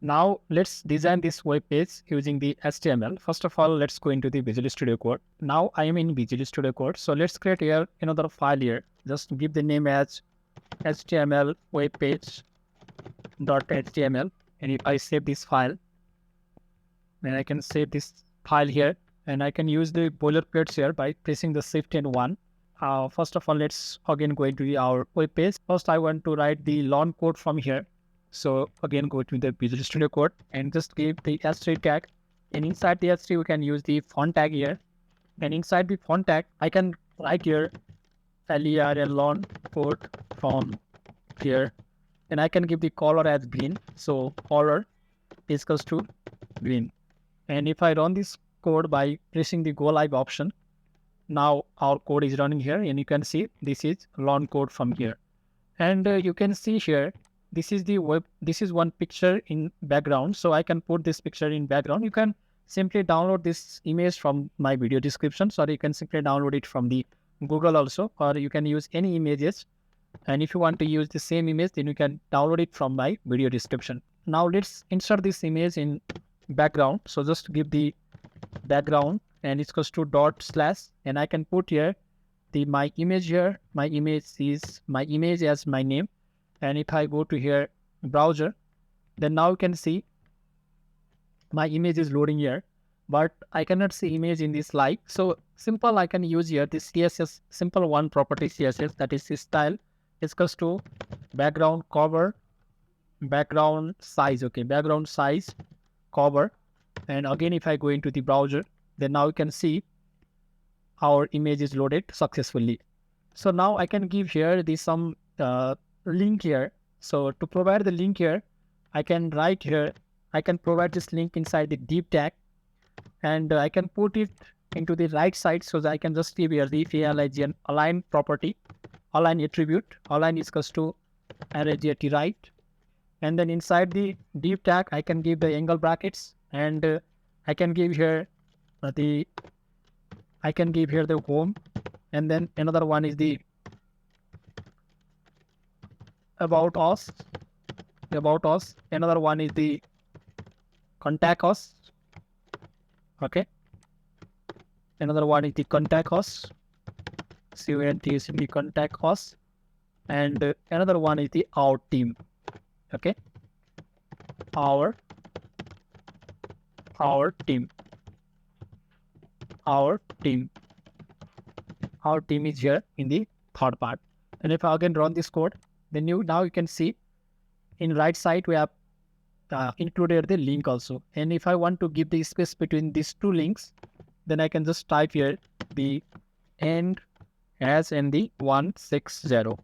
Now let's design this web page using the HTML. First of all, let's go into the Visual Studio Code. Now I am in Visual Studio Code. So let's create here another file here. Just give the name as HTML webpage.html. And if I save this file, then I can save this file here, and I can use the boilerplates here by pressing the Shift and 1. First of all, let's again go into our web page. First, I want to write the long code from here. So again, go to the Visual Studio Code and just give the h3 tag. And inside the h3, we can use the font tag here. And inside the font tag, I can write here a long code from here. And I can give the color as green. So color is equals to green. And if I run this code by pressing the go live option, now our code is running here, and you can see this is long code from here. And you can see here, this is the web, this is one picture in background. So I can put this picture in background. You can simply download this image from my video description. So you can simply download it from the Google also, or you can use any images. And if you want to use the same image, then you can download it from my video description. Now let's insert this image in background. So just give the background, and it's goes to dot slash, and I can put here my image here. My image as my name. And if I go to here browser, then now you can see my image is loading here, but I cannot see image in this live. So simple, I can use here this CSS simple one property CSS, that is style is equals to background cover, background size. Okay, background size cover. And again, if I go into the browser, then now you can see our image is loaded successfully. So now I can give here some link here. So to provide the link here, I can write here, I can provide this link inside the div tag, and I can put it into the right side. So that I can just give here the align property, align attribute, align is equals to array right. And then inside the div tag, I can give the angle brackets, and I can give here the home, and then another one is the about us. Another one is the contact us. Okay. Another one is the contact us. Contact us. And another one is the our team. Okay. Our team. Our team is here in the third part. And if I again run this code, then now you can see in right side we have included the link also. And if I want to give the space between these two links, then I can just type here the end as in the 160.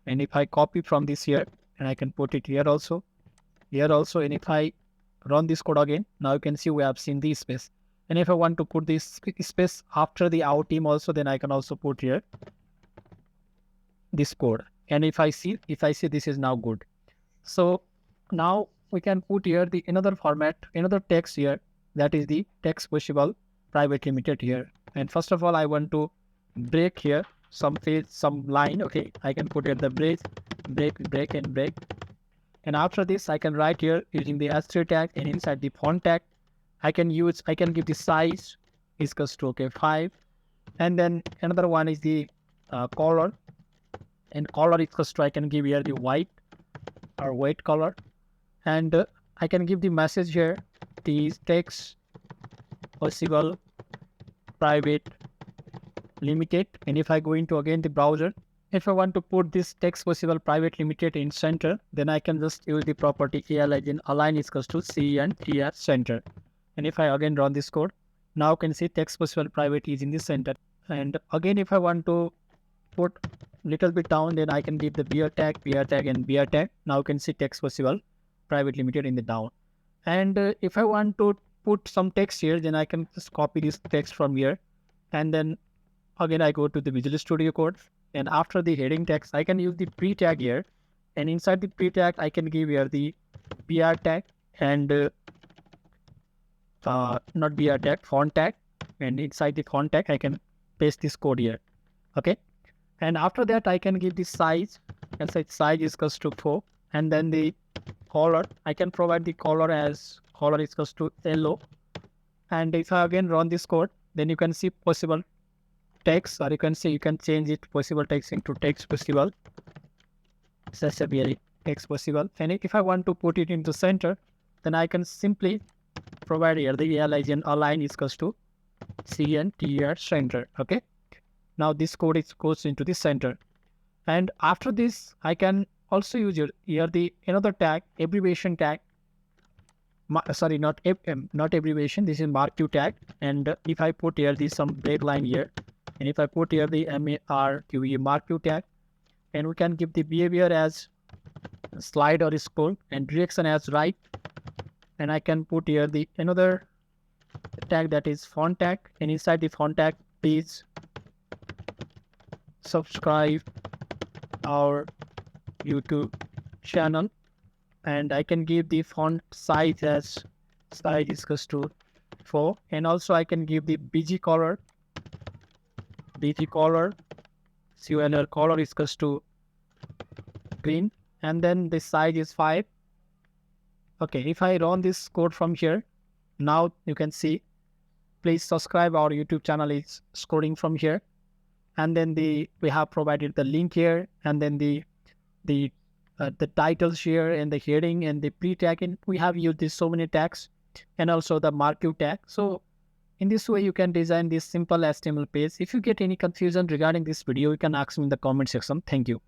And if I copy from this here, and I can put it here also. And if I run this code again, now you can see we have seen this space. And if I want to put this space after the our team also, then I can also put here this code. And if I see this is now good. So now we can put here the another format, another text here, that is the TechsPossible private limited here. And first of all, I want to break here some line. Okay, I can put here the break. And after this, I can write here using the h3 tag, and inside the font tag, I can give the size is equals to 5. And then another one is the color, and color is equals to, I can give here the white or white color. And I can give the message here, the TechsPossible private limited. And if I go into again the browser, if I want to put this TechsPossible private limited in center, then I can just use the property align is equals to C and TR center. And if I again run this code, now you can see TechsPossible private is in the center. And again, if I want to put little bit down, then I can give the BR tag, and BR tag. Now you can see TechsPossible private limited in the down. And if I want to put some text here, then I can just copy this text from here. And then again, I go to the Visual Studio Code. And after the heading text, I can use the pre tag here. And inside the pre tag, I can give here the BR tag and not BR tag, font tag. And inside the font tag, I can paste this code here. Okay. And after that, I can give the size, and size is equals to 4. And then the color, I can provide the color as color is equals to yellow. And if I again run this code, then you can see possible text, or you can see you can change it possible text into text possible. Accessibility text possible. And if I want to put it into center, then I can simply provide here the align is equals to center center. Okay. Now this code goes into the center. And after this, I can also use here the another tag, abbreviation tag. Sorry, not abbreviation. This is marque tag. And if I put here some break line here, and if I put here the marque tag, and we can give the behavior as slide or scroll and direction as right. And I can put here the another tag that is font tag, and inside the font tag, please subscribe our YouTube channel. And I can give the font size as size is equals to 4, and also I can give the BG color color is equals to green, and then the size is 5. Okay, if I run this code from here, now you can see please subscribe our YouTube channel is scrolling from here, and then we have provided the link here, and then the titles here, and the heading, and the pre-tag, and we have used this so many tags, and also the marque tag. So in this way you can design this simple HTML page. If you get any confusion regarding this video, you can ask me in the comment section. Thank you.